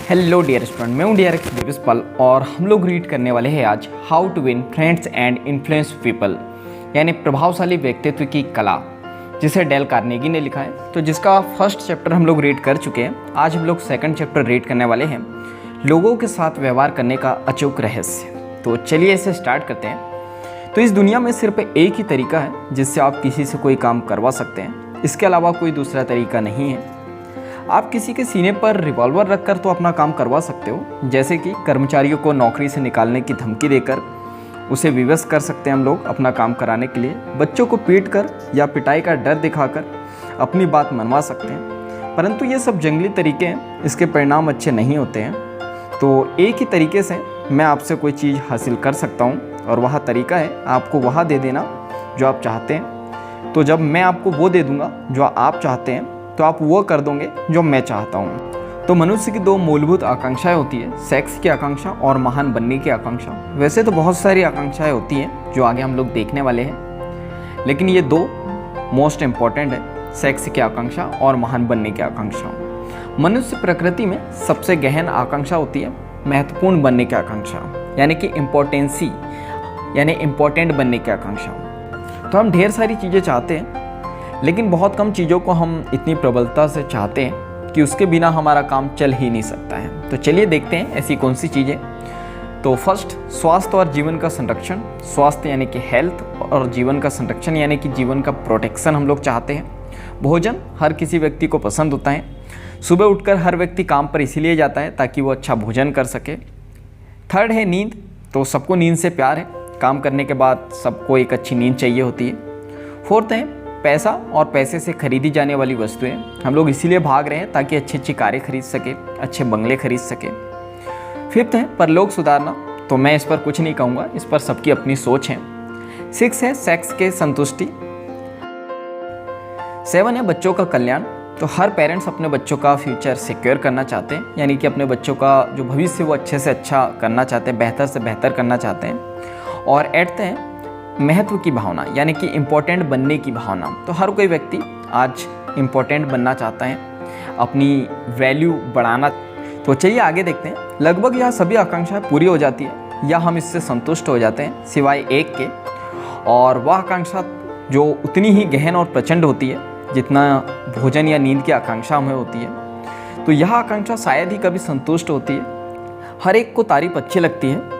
Hello dear student, मैं हूं DRX दिविसपाल और हम लोग रीड करने वाले हैं आज how to win friends and influence people, यानी प्रभावशाली व्यक्तित्व की कला, जिसे डेल कार्नेगी ने लिखा है। तो जिसका फर्स्ट चैप्टर हम लोग रीड कर चुके हैं। आज हम लोग सेकंड चैप्टर रीड करने वाले हैं, लोगों के साथ व्यवहार करने का अचूक रहस्य। तो चलिए इसे स्टार्ट करते हैं। तो इस दुनिया में सिर्फ एक ही तरीका है जिससे आप किसी से कोई काम करवा सकते हैं, इसके अलावा कोई दूसरा तरीका नहीं है। आप किसी के सीने पर रिवॉल्वर रखकर तो अपना काम करवा सकते हो, जैसे कि कर्मचारियों को नौकरी से निकालने की धमकी देकर उसे विवश कर सकते हैं हम लोग अपना काम कराने के लिए। बच्चों को पीट कर या पिटाई का डर दिखाकर अपनी बात मनवा सकते हैं, परंतु ये सब जंगली तरीके हैं, इसके परिणाम अच्छे नहीं होते हैं। तो एक ही तरीके से मैं आपसे कोई चीज़ हासिल कर सकता हूँ, और वह तरीका है आपको वह दे देना जो आप चाहते हैं। तो जब मैं आपको वो दे दूँगा जो आप चाहते हैं, तो आप वो कर दोगे जो मैं चाहता हूँ। तो मनुष्य की दो मूलभूत आकांक्षाएं होती है, सेक्स की आकांक्षा और महान बनने की आकांक्षा। वैसे तो बहुत सारी आकांक्षाएं होती हैं जो आगे हम लोग देखने वाले हैं, लेकिन ये दो मोस्ट इम्पॉर्टेंट है, सेक्स की आकांक्षा और महान बनने की आकांक्षा। मनुष्य प्रकृति में सबसे गहन आकांक्षा होती है महत्वपूर्ण बनने की आकांक्षा, यानी कि इम्पोर्टेंसी, यानी इम्पोर्टेंट बनने की आकांक्षा। तो हम ढेर सारी चीज़ें चाहते हैं, लेकिन बहुत कम चीज़ों को हम इतनी प्रबलता से चाहते हैं कि उसके बिना हमारा काम चल ही नहीं सकता है। तो चलिए देखते हैं ऐसी कौन सी चीज़ें। तो फर्स्ट, स्वास्थ्य और जीवन का संरक्षण। स्वास्थ्य यानी कि हेल्थ, और जीवन का संरक्षण यानी कि जीवन का प्रोटेक्शन हम लोग चाहते हैं। भोजन हर किसी व्यक्ति को पसंद होता है। सुबह उठकर हर व्यक्ति काम पर इसीलिए जाता है ताकि वो अच्छा भोजन कर सके। थर्ड है नींद। तो सबको नींद से प्यार है, काम करने के बाद सबको एक अच्छी नींद चाहिए होती है। फोर्थ है पैसा और पैसे से खरीदी जाने वाली वस्तुएं। हम लोग इसीलिए भाग रहे हैं ताकि अच्छी अच्छी कारें खरीद सके, अच्छे बंगले खरीद सके। फिफ्थ है परलोक सुधारना। तो मैं इस पर कुछ नहीं कहूँगा, इस पर सबकी अपनी सोच है। सिक्स है सेक्स के संतुष्टि। सेवन है बच्चों का कल्याण। तो हर पेरेंट्स अपने बच्चों का फ्यूचर सिक्योर करना चाहते हैं, यानी कि अपने बच्चों का जो भविष्य वो अच्छे से अच्छा करना चाहते हैं, बेहतर से बेहतर करना चाहते हैं। और एट्थ है महत्व की भावना, यानी कि इम्पोर्टेंट बनने की भावना। तो हर कोई व्यक्ति आज इम्पोर्टेंट बनना चाहता है, अपनी वैल्यू बढ़ाना। तो चलिए आगे देखते हैं। लगभग यह सभी आकांक्षाएं पूरी हो जाती है या हम इससे संतुष्ट हो जाते हैं, सिवाय एक के, और वह आकांक्षा जो उतनी ही गहन और प्रचंड होती है जितना भोजन या नींद की आकांक्षा हमें होती है। तो यह आकांक्षा शायद ही कभी संतुष्ट होती है। हर एक को तारीफ अच्छी लगती है।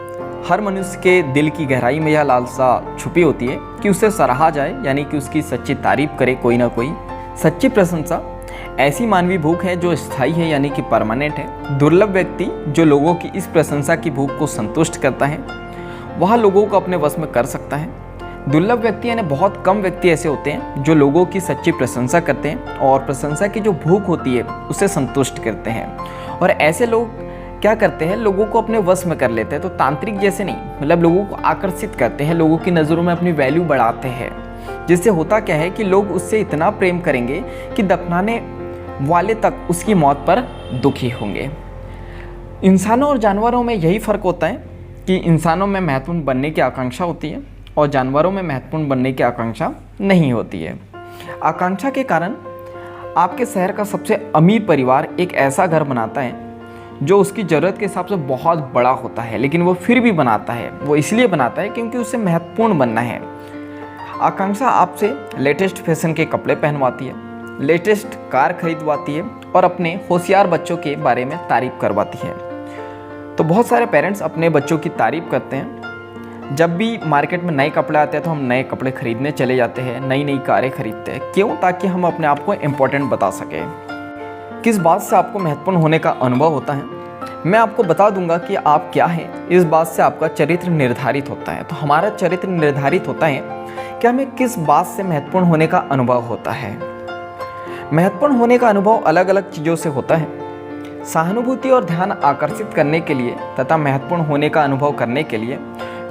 हर मनुष्य के दिल की गहराई में यह लालसा छुपी होती है कि उसे सराहा जाए, यानी कि उसकी सच्ची तारीफ करे कोई ना कोई। सच्ची प्रशंसा ऐसी मानवीय भूख है जो स्थायी है, यानी कि परमानेंट है। दुर्लभ व्यक्ति जो लोगों की इस प्रशंसा की भूख को संतुष्ट करता है, वह लोगों को अपने वश में कर सकता है। दुर्लभ व्यक्ति यानी बहुत कम व्यक्ति ऐसे होते हैं जो लोगों की सच्ची प्रशंसा करते हैं और प्रशंसा की जो भूख होती है उसे संतुष्ट करते हैं। और ऐसे लोग क्या करते हैं, लोगों को अपने वश में कर लेते हैं। तो तांत्रिक जैसे नहीं, मतलब लोगों को आकर्षित करते हैं, लोगों की नज़रों में अपनी वैल्यू बढ़ाते हैं, जिससे होता क्या है कि लोग उससे इतना प्रेम करेंगे कि दफनाने वाले तक उसकी मौत पर दुखी होंगे। इंसानों और जानवरों में यही फ़र्क होता है कि इंसानों में महत्वपूर्ण बनने की आकांक्षा होती है और जानवरों में महत्वपूर्ण बनने की आकांक्षा नहीं होती है। आकांक्षा के कारण आपके शहर का सबसे अमीर परिवार एक ऐसा घर बनाता है जो उसकी ज़रूरत के हिसाब से बहुत बड़ा होता है, लेकिन वो फिर भी बनाता है। वो इसलिए बनाता है क्योंकि उसे महत्वपूर्ण बनना है। आकांक्षा आपसे लेटेस्ट फैशन के कपड़े पहनवाती है, लेटेस्ट कार खरीदवाती है और अपने होशियार बच्चों के बारे में तारीफ करवाती है। तो बहुत सारे पेरेंट्स अपने बच्चों की तारीफ करते हैं। जब भी मार्केट में नए कपड़े आते हैं तो हम नए कपड़े खरीदने चले जाते हैं, नई नई कारें खरीदते हैं। क्यों? ताकि हम अपने आप को इम्पोर्टेंट बता सकें। किस बात से आपको महत्वपूर्ण होने का अनुभव होता है? मैं आपको बता दूंगा कि आप क्या हैं। इस बात से आपका चरित्र निर्धारित होता है। तो हमारा चरित्र निर्धारित होता है कि हमें किस बात से महत्वपूर्ण होने का अनुभव होता है। महत्वपूर्ण होने का अनुभव अलग अलग चीज़ों से होता है। सहानुभूति और ध्यान आकर्षित करने के लिए तथा महत्वपूर्ण होने का अनुभव करने के लिए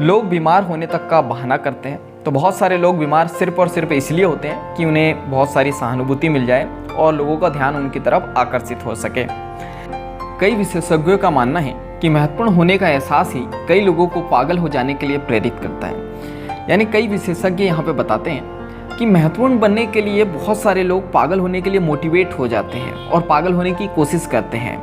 लोग बीमार होने तक का बहाना करते हैं। तो बहुत सारे लोग बीमार सिर्फ और सिर्फ इसलिए होते हैं कि उन्हें बहुत सारी सहानुभूति मिल जाए और लोगों का ध्यान उनकी तरफ आकर्षित हो सके। कई विशेषज्ञों का मानना है कि महत्वपूर्ण होने का एहसास ही कई लोगों को पागल हो जाने के लिए प्रेरित करता है। यानी कई विशेषज्ञ यहाँ पे बताते हैं कि महत्वपूर्ण बनने के लिए बहुत सारे लोग पागल होने के लिए मोटिवेट हो जाते हैं और पागल होने की कोशिश करते हैं।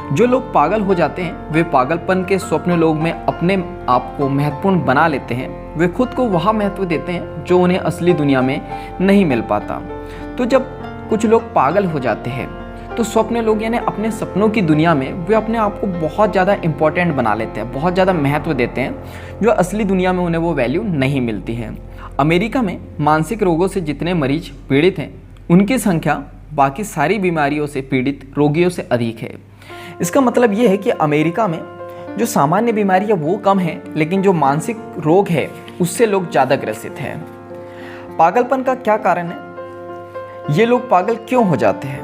जो लोग पागल हो जाते हैं वे पागलपन के स्वप्न लोक में अपने आप को महत्वपूर्ण बना लेते हैं। वे खुद को वह महत्व देते हैं जो उन्हें असली दुनिया में नहीं मिल पाता। तो जब कुछ लोग पागल हो जाते हैं तो स्वप्न लोग यानी अपने सपनों की दुनिया में वे अपने आप को बहुत ज़्यादा इम्पोर्टेंट बना लेते हैं, बहुत ज़्यादा महत्व देते हैं जो असली दुनिया में उन्हें वो वैल्यू नहीं मिलती है। अमेरिका में मानसिक रोगों से जितने मरीज पीड़ित हैं उनकी संख्या बाकी सारी बीमारियों से पीड़ित रोगियों से अधिक है। इसका मतलब ये है कि अमेरिका में जो सामान्य बीमारी है वो कम है, लेकिन जो मानसिक रोग है उससे लोग ज़्यादा ग्रसित हैं। पागलपन का क्या कारण है, ये लोग पागल क्यों हो जाते हैं?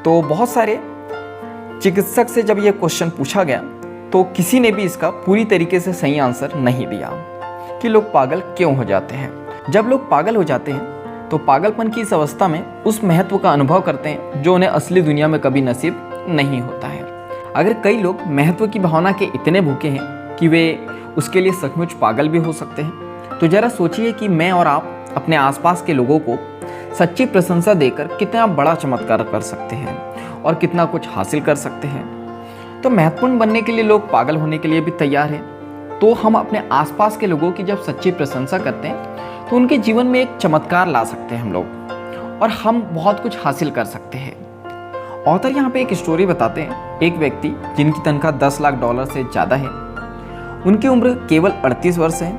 तो बहुत सारे चिकित्सक से जब ये क्वेश्चन पूछा गया तो किसी ने भी इसका पूरी तरीके से सही आंसर नहीं दिया कि लोग पागल क्यों हो जाते हैं। जब लोग पागल हो जाते हैं तो पागलपन की इस अवस्था में उस महत्व का अनुभव करते हैं जो उन्हें असली दुनिया में कभी नसीब नहीं होता है। अगर कई लोग महत्व की भावना के इतने भूखे हैं कि वे उसके लिए सचमुच पागल भी हो सकते हैं, तो जरा सोचिए कि मैं और आप अपने आसपास के लोगों को सच्ची प्रशंसा देकर कितना बड़ा चमत्कार कर सकते हैं और कितना कुछ हासिल कर सकते हैं। तो महत्वपूर्ण बनने के लिए लोग पागल होने के लिए भी तैयार हैं। तो हम अपने आसपास के लोगों की जब सच्ची प्रशंसा करते हैं तो उनके जीवन में एक चमत्कार ला सकते हैं हम लोग, और हम बहुत कुछ हासिल कर सकते हैं। ऑथर यहाँ पे एक स्टोरी बताते हैं। एक व्यक्ति जिनकी तनख्वाह $10 लाख से ज़्यादा है, उनकी उम्र केवल 38 वर्ष है।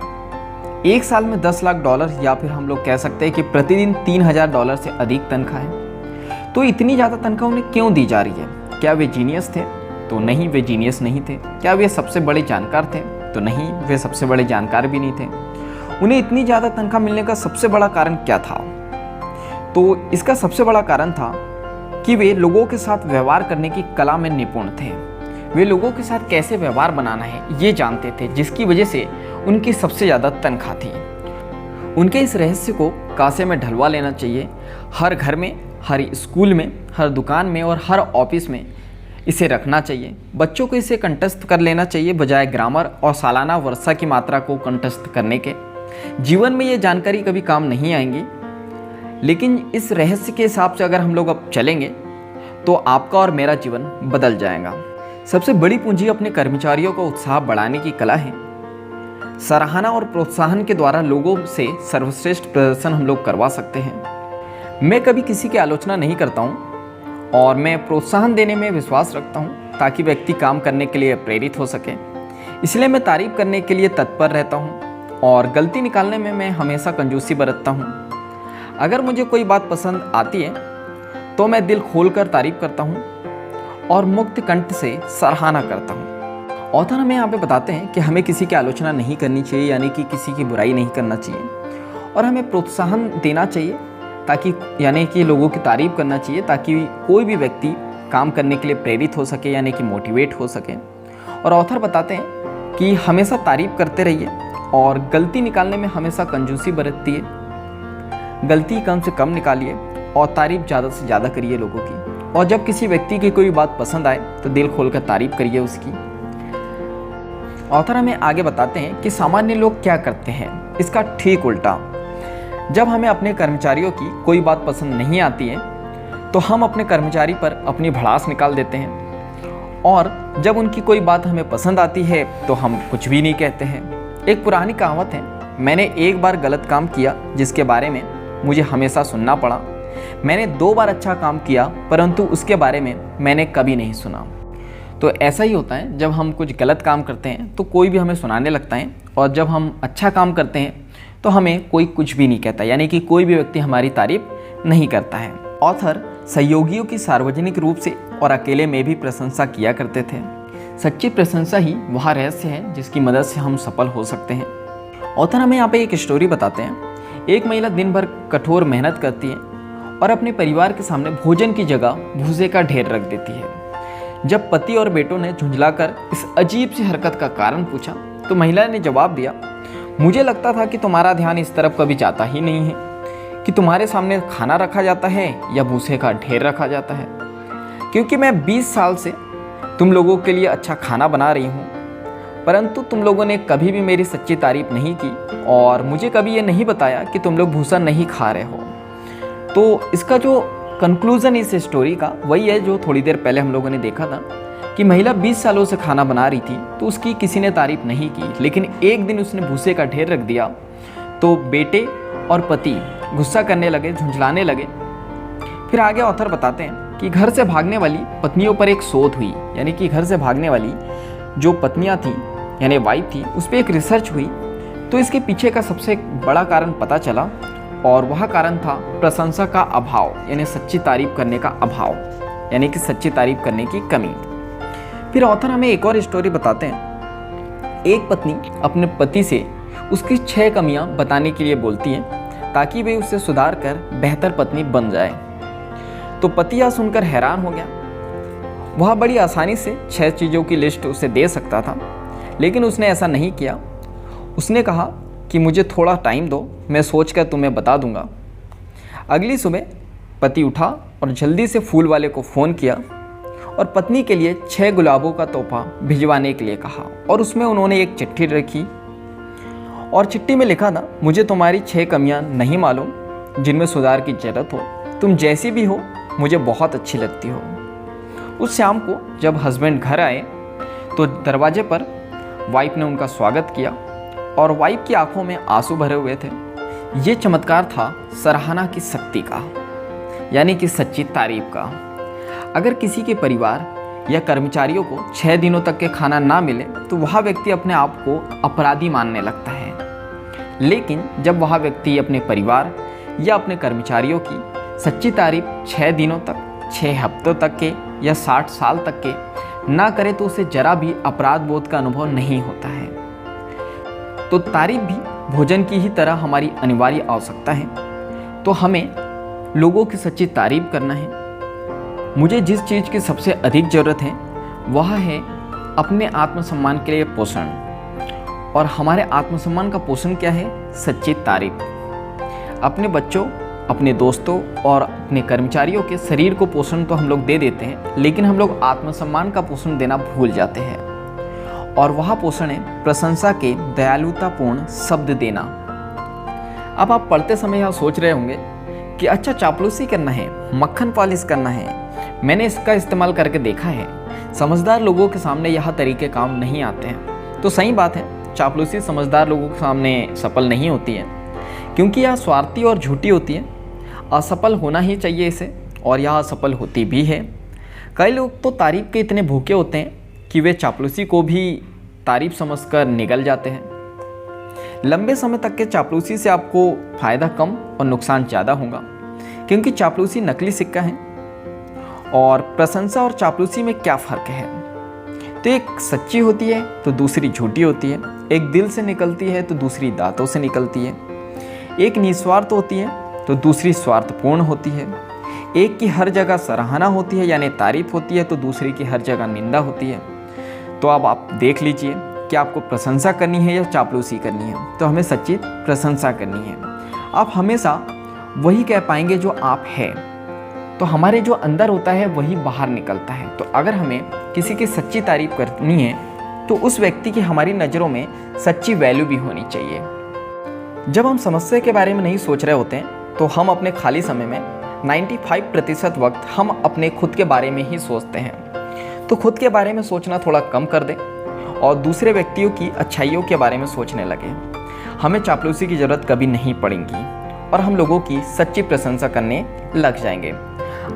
एक साल में $10 लाख या फिर हम लोग कह सकते हैं कि प्रतिदिन $3000 से अधिक तनख्वाह है। तो इतनी ज़्यादा तनख्वाह उन्हें क्यों दी जा रही है? क्या वे जीनियस थे? तो नहीं, वे जीनियस नहीं थे। क्या वे सबसे बड़े जानकार थे? तो नहीं, वे सबसे बड़े जानकार भी नहीं थे। उन्हें इतनी ज़्यादा तनख्वाह मिलने का सबसे बड़ा कारण क्या था? तो इसका सबसे बड़ा कारण था कि वे लोगों के साथ व्यवहार करने की कला में निपुण थे। वे लोगों के साथ कैसे व्यवहार बनाना है ये जानते थे, जिसकी वजह से उनकी सबसे ज़्यादा तनख्वाह थी। उनके इस रहस्य को कासे में ढलवा लेना चाहिए। हर घर में, हर स्कूल में, हर दुकान में और हर ऑफिस में इसे रखना चाहिए। बच्चों को इसे कंठस्थ कर लेना चाहिए बजाय ग्रामर और सालाना वर्षा की मात्रा को कंठस्थ करने के। जीवन में ये जानकारी कभी काम नहीं आएंगी, लेकिन इस रहस्य के हिसाब से अगर हम लोग अब चलेंगे तो आपका और मेरा जीवन बदल जाएगा। सबसे बड़ी पूंजी अपने कर्मचारियों का उत्साह बढ़ाने की कला है। सराहना और प्रोत्साहन के द्वारा लोगों से सर्वश्रेष्ठ प्रदर्शन हम लोग करवा सकते हैं। मैं कभी किसी की आलोचना नहीं करता हूँ और मैं प्रोत्साहन देने में विश्वास रखता हूँ ताकि व्यक्ति काम करने के लिए प्रेरित हो सके। इसलिए मैं तारीफ करने के लिए तत्पर रहता हूँ और गलती निकालने में मैं हमेशा कंजूसी बरतता हूँ। अगर मुझे कोई बात पसंद आती है तो मैं दिल खोलकर तारीफ करता हूँ और मुक्त कंठ से सराहना करता हूँ। ऑथर हमें यहाँ पे बताते हैं कि हमें किसी की आलोचना नहीं करनी चाहिए, यानी कि किसी की बुराई नहीं करना चाहिए, और हमें प्रोत्साहन देना चाहिए ताकि यानी कि लोगों की तारीफ करना चाहिए ताकि कोई भी व्यक्ति काम करने के लिए प्रेरित हो सके, यानी कि मोटिवेट हो सके। और ऑथर बताते हैं कि हमेशा तारीफ करते रहिए और गलती निकालने में हमेशा कंजूसी बरतिए। गलती कम से कम निकालिए और तारीफ ज़्यादा से ज़्यादा करिए लोगों की। और जब किसी व्यक्ति की कोई बात पसंद आए तो दिल खोलकर तारीफ करिए उसकी। ऑथर हमें आगे बताते हैं कि सामान्य लोग क्या करते हैं, इसका ठीक उल्टा। जब हमें अपने कर्मचारियों की कोई बात पसंद नहीं आती है तो हम अपने कर्मचारी पर अपनी भड़ास निकाल देते हैं, और जब उनकी कोई बात हमें पसंद आती है तो हम कुछ भी नहीं कहते हैं। एक पुरानी कहावत है, मैंने एक बार गलत काम किया जिसके बारे में मुझे हमेशा सुनना पड़ा। मैंने 2 बार अच्छा काम किया परंतु उसके बारे में मैंने कभी नहीं सुना। तो ऐसा ही होता है, जब हम कुछ गलत काम करते हैं तो कोई भी हमें सुनाने लगता है, और जब हम अच्छा काम करते हैं तो हमें कोई कुछ भी नहीं कहता, यानी कि कोई भी व्यक्ति हमारी तारीफ नहीं करता है। ऑथर सहयोगियों की सार्वजनिक रूप से और अकेले में भी प्रशंसा किया करते थे। सच्ची प्रशंसा ही वह रहस्य है जिसकी मदद से हम सफल हो सकते हैं। ऑथर हमें यहाँ पे एक स्टोरी बताते हैं। एक महिला दिन भर कठोर मेहनत करती है और अपने परिवार के सामने भोजन की जगह भूसे का ढेर रख देती है। जब पति और बेटों ने झुंझलाकर इस अजीब सी हरकत का कारण पूछा तो महिला ने जवाब दिया, मुझे लगता था कि तुम्हारा ध्यान इस तरफ कभी जाता ही नहीं है कि तुम्हारे सामने खाना रखा जाता है या भूसे का ढेर रखा जाता है, क्योंकि मैं 20 साल से तुम लोगों के लिए अच्छा खाना बना रही हूँ, परंतु तुम लोगों ने कभी भी मेरी सच्ची तारीफ नहीं की और मुझे कभी ये नहीं बताया कि तुम लोग भूसा नहीं खा रहे हो। तो इसका जो कंक्लूजन इस स्टोरी का वही है जो थोड़ी देर पहले हम लोगों ने देखा था कि महिला 20 सालों से खाना बना रही थी तो उसकी किसी ने तारीफ नहीं की, लेकिन एक दिन उसने भूसे का ढेर रख दिया तो बेटे और पति गुस्सा करने लगे, झुंझलाने लगे। फिर आगे ऑथर बताते हैं कि घर से भागने वाली पत्नियों पर एक शोध हुई, यानी कि घर से भागने वाली जो पत्नियां थी यानी वाइफ थी, उस पर एक रिसर्च हुई। तो इसके पीछे का सबसे बड़ा कारण पता चला और वह कारण था प्रशंसा का अभाव, यानी सच्ची तारीफ करने का अभाव, यानी कि सच्ची तारीफ करने की कमी। फिर ऑथर हमें एक और स्टोरी बताते हैं। एक पत्नी अपने पति से उसकी 6 कमियां बताने के लिए बोलती है ताकि वे उससे सुधार कर बेहतर पत्नी बन जाए। तो पति यह सुनकर हैरान हो गया। वह बड़ी आसानी से 6 चीज़ों की लिस्ट उसे दे सकता था, लेकिन उसने ऐसा नहीं किया। उसने कहा कि मुझे थोड़ा टाइम दो, मैं सोचकर तुम्हें बता दूंगा। अगली सुबह पति उठा और जल्दी से फूल वाले को फ़ोन किया और पत्नी के लिए 6 गुलाबों का तोहफा भिजवाने के लिए कहा। और उसमें उन्होंने एक चिट्ठी रखी और चिट्ठी में लिखा था, मुझे तुम्हारी 6 कमियां नहीं मालूम जिनमें सुधार की ज़रूरत हो, तुम जैसी भी हो मुझे बहुत अच्छी लगती हो। उस शाम को जब हस्बैंड घर आए तो दरवाजे पर वाइफ ने उनका स्वागत किया और वाइफ की आंखों में आंसू भरे हुए थे। ये चमत्कार था सराहना की शक्ति का, यानी कि सच्ची तारीफ का। अगर किसी के परिवार या कर्मचारियों को 6 दिनों तक के खाना ना मिले तो वह व्यक्ति अपने आप को अपराधी मानने लगता है। लेकिन जब वह व्यक्ति अपने परिवार या अपने कर्मचारियों की सच्ची तारीफ 6 दिनों तक, 6 हफ्तों तक के या 60 साल तक के ना करे तो उसे जरा भी अपराध बोध का अनुभव नहीं होता है। तो तारीफ भी भोजन की ही तरह हमारी अनिवार्य आवश्यकता है। तो हमें लोगों की सच्ची तारीफ करना है। मुझे जिस चीज़ की सबसे अधिक ज़रूरत है वह है अपने आत्मसम्मान के लिए पोषण। और हमारे आत्मसम्मान का पोषण क्या है? सच्ची तारीफ। अपने बच्चों, अपने दोस्तों और अपने कर्मचारियों के शरीर को पोषण तो हम लोग दे देते हैं, लेकिन हम लोग आत्मसम्मान का पोषण देना भूल जाते हैं। और वह पोषण है प्रशंसा के दयालुतापूर्ण शब्द देना। अब आप पढ़ते समय यह सोच रहे होंगे कि अच्छा, चापलूसी करना है, मक्खन पॉलिश करना है। मैंने इसका इस्तेमाल करके देखा है, समझदार लोगों के सामने यह तरीके काम नहीं आते हैं। तो सही बात है, चापलूसी समझदार लोगों के सामने सफल नहीं होती है, क्योंकि यह स्वार्थी और झूठी होती है। असफल होना ही चाहिए इसे, और यह असफल होती भी है। कई लोग तो तारीफ के इतने भूखे होते हैं कि वे चापलूसी को भी तारीफ समझकर निगल जाते हैं। लंबे समय तक के चापलूसी से आपको फ़ायदा कम और नुकसान ज़्यादा होगा, क्योंकि चापलूसी नकली सिक्का है। और प्रशंसा और चापलूसी में क्या फ़र्क है? तो एक सच्ची होती है तो दूसरी झूठी होती है। एक दिल से निकलती है तो दूसरी दांतों से निकलती है। एक निस्वार्थ होती है तो दूसरी स्वार्थपूर्ण होती है। एक की हर जगह सराहना होती है यानी तारीफ होती है, तो दूसरी की हर जगह निंदा होती है। तो अब आप देख लीजिए कि आपको प्रशंसा करनी है या चापलूसी करनी है। तो हमें सच्ची प्रशंसा करनी है। आप हमेशा वही कह पाएंगे जो आप हैं। तो हमारे जो अंदर होता है वही बाहर निकलता है। तो अगर हमें किसी की सच्ची तारीफ करनी है तो उस व्यक्ति की हमारी नज़रों में सच्ची वैल्यू भी होनी चाहिए। जब हम समस्या के बारे में नहीं सोच रहे होते हैं तो हम अपने खाली समय में 95% वक्त हम अपने खुद के बारे में ही सोचते हैं। तो खुद के बारे में सोचना थोड़ा कम कर दें और दूसरे व्यक्तियों की अच्छाइयों के बारे में सोचने लगे। हमें चापलूसी की ज़रूरत कभी नहीं पड़ेगी और हम लोगों की सच्ची प्रशंसा करने लग जाएंगे।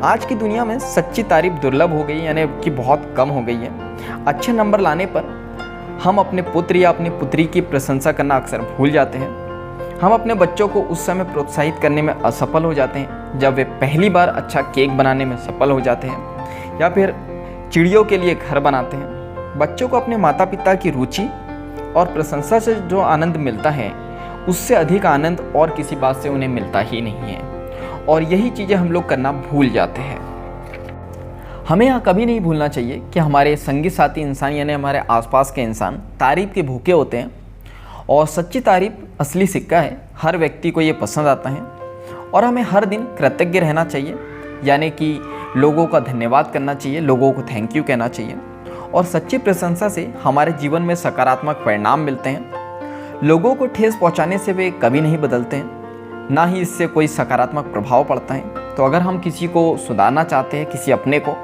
आज की दुनिया में सच्ची तारीफ दुर्लभ हो गई, यानी कि बहुत कम हो गई है। अच्छे नंबर लाने पर हम अपने पुत्र या अपनी पुत्री की प्रशंसा करना अक्सर भूल जाते हैं। हम अपने बच्चों को उस समय प्रोत्साहित करने में असफल हो जाते हैं जब वे पहली बार अच्छा केक बनाने में सफल हो जाते हैं या फिर चिड़ियों के लिए घर बनाते हैं। बच्चों को अपने माता पिता की रुचि और प्रशंसा से जो आनंद मिलता है उससे अधिक आनंद और किसी बात से उन्हें मिलता ही नहीं है। और यही चीज़ें हम लोग करना भूल जाते हैं। हमें यहाँ कभी नहीं भूलना चाहिए कि हमारे संगी साथी इंसान यानी हमारे आसपास के इंसान तारीफ के भूखे होते हैं। और सच्ची तारीफ असली सिक्का है, हर व्यक्ति को ये पसंद आता है। और हमें हर दिन कृतज्ञ रहना चाहिए, यानी कि लोगों का धन्यवाद करना चाहिए, लोगों को थैंक यू कहना चाहिए। और सच्ची प्रशंसा से हमारे जीवन में सकारात्मक परिणाम मिलते हैं। लोगों को ठेस पहुंचाने से वे कभी नहीं बदलते हैं, ना ही इससे कोई सकारात्मक प्रभाव पड़ता है। तो अगर हम किसी को सुधारना चाहते हैं, किसी अपने को,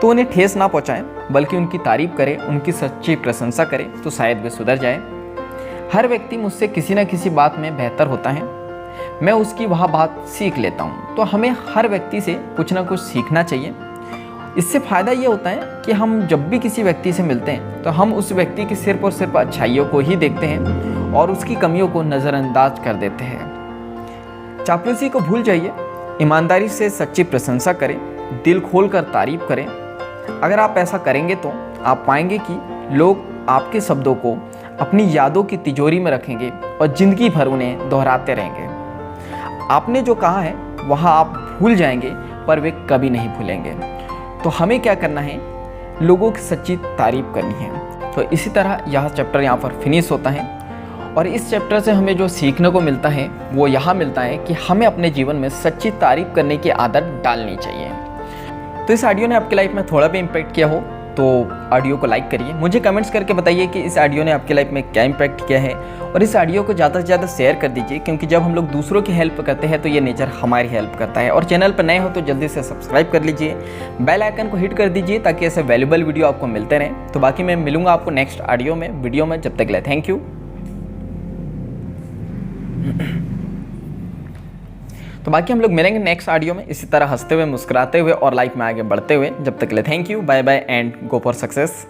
तो उन्हें ठेस ना पहुंचाएं, बल्कि उनकी तारीफ करें, उनकी सच्ची प्रशंसा करें, तो शायद वे सुधर जाए। हर व्यक्ति मुझसे किसी न किसी बात में बेहतर होता है, मैं उसकी वह बात सीख लेता हूँ। तो हमें हर व्यक्ति से कुछ ना कुछ सीखना चाहिए। इससे फ़ायदा ये होता है कि हम जब भी किसी व्यक्ति से मिलते हैं तो हम उस व्यक्ति की सिर्फ और सिर्फ अच्छाइयों को ही देखते हैं और उसकी कमियों को नज़रअंदाज कर देते हैं। चापलूसी को भूल जाइए, ईमानदारी से सच्ची प्रशंसा करें, दिल खोलकर तारीफ करें। अगर आप ऐसा करेंगे तो आप पाएंगे कि लोग आपके शब्दों को अपनी यादों की तिजोरी में रखेंगे और ज़िंदगी भर उन्हें दोहराते रहेंगे। आपने जो कहा है वह आप भूल जाएंगे, पर वे कभी नहीं भूलेंगे। तो हमें क्या करना है? लोगों की सच्ची तारीफ करनी है। तो इसी तरह यह चैप्टर यहाँ पर फिनिश होता है और इस चैप्टर से हमें जो सीखने को मिलता है वो यहाँ मिलता है कि हमें अपने जीवन में सच्ची तारीफ करने की आदत डालनी चाहिए। तो इस ऑडियो ने आपकी लाइफ में थोड़ा भी इम्पैक्ट किया हो तो ऑडियो को लाइक करिए। मुझे कमेंट्स करके बताइए कि इस ऑडियो ने आपकी लाइफ में क्या इम्पैक्ट किया है, और इस ऑडियो को ज़्यादा से ज़्यादा शेयर कर दीजिए, क्योंकि जब हम लोग दूसरों की हेल्प करते हैं तो ये नेचर हमारी हेल्प करता है। और चैनल पर नए हो तो जल्दी से सब्सक्राइब कर लीजिए, बेल आइकन को हिट कर दीजिए ताकि ऐसे वैल्यूबल वीडियो आपको मिलते रहें। तो बाकी मैं मिलूंगा आपको नेक्स्ट ऑडियो में, वीडियो में। जब तक के लिए थैंक यू। तो बाकी हम लोग मिलेंगे नेक्स्ट ऑडियो में इसी तरह हंसते हुए, मुस्कुराते हुए और लाइफ में आगे बढ़ते हुए। जब तक के लिए thank you, bye bye and go for success.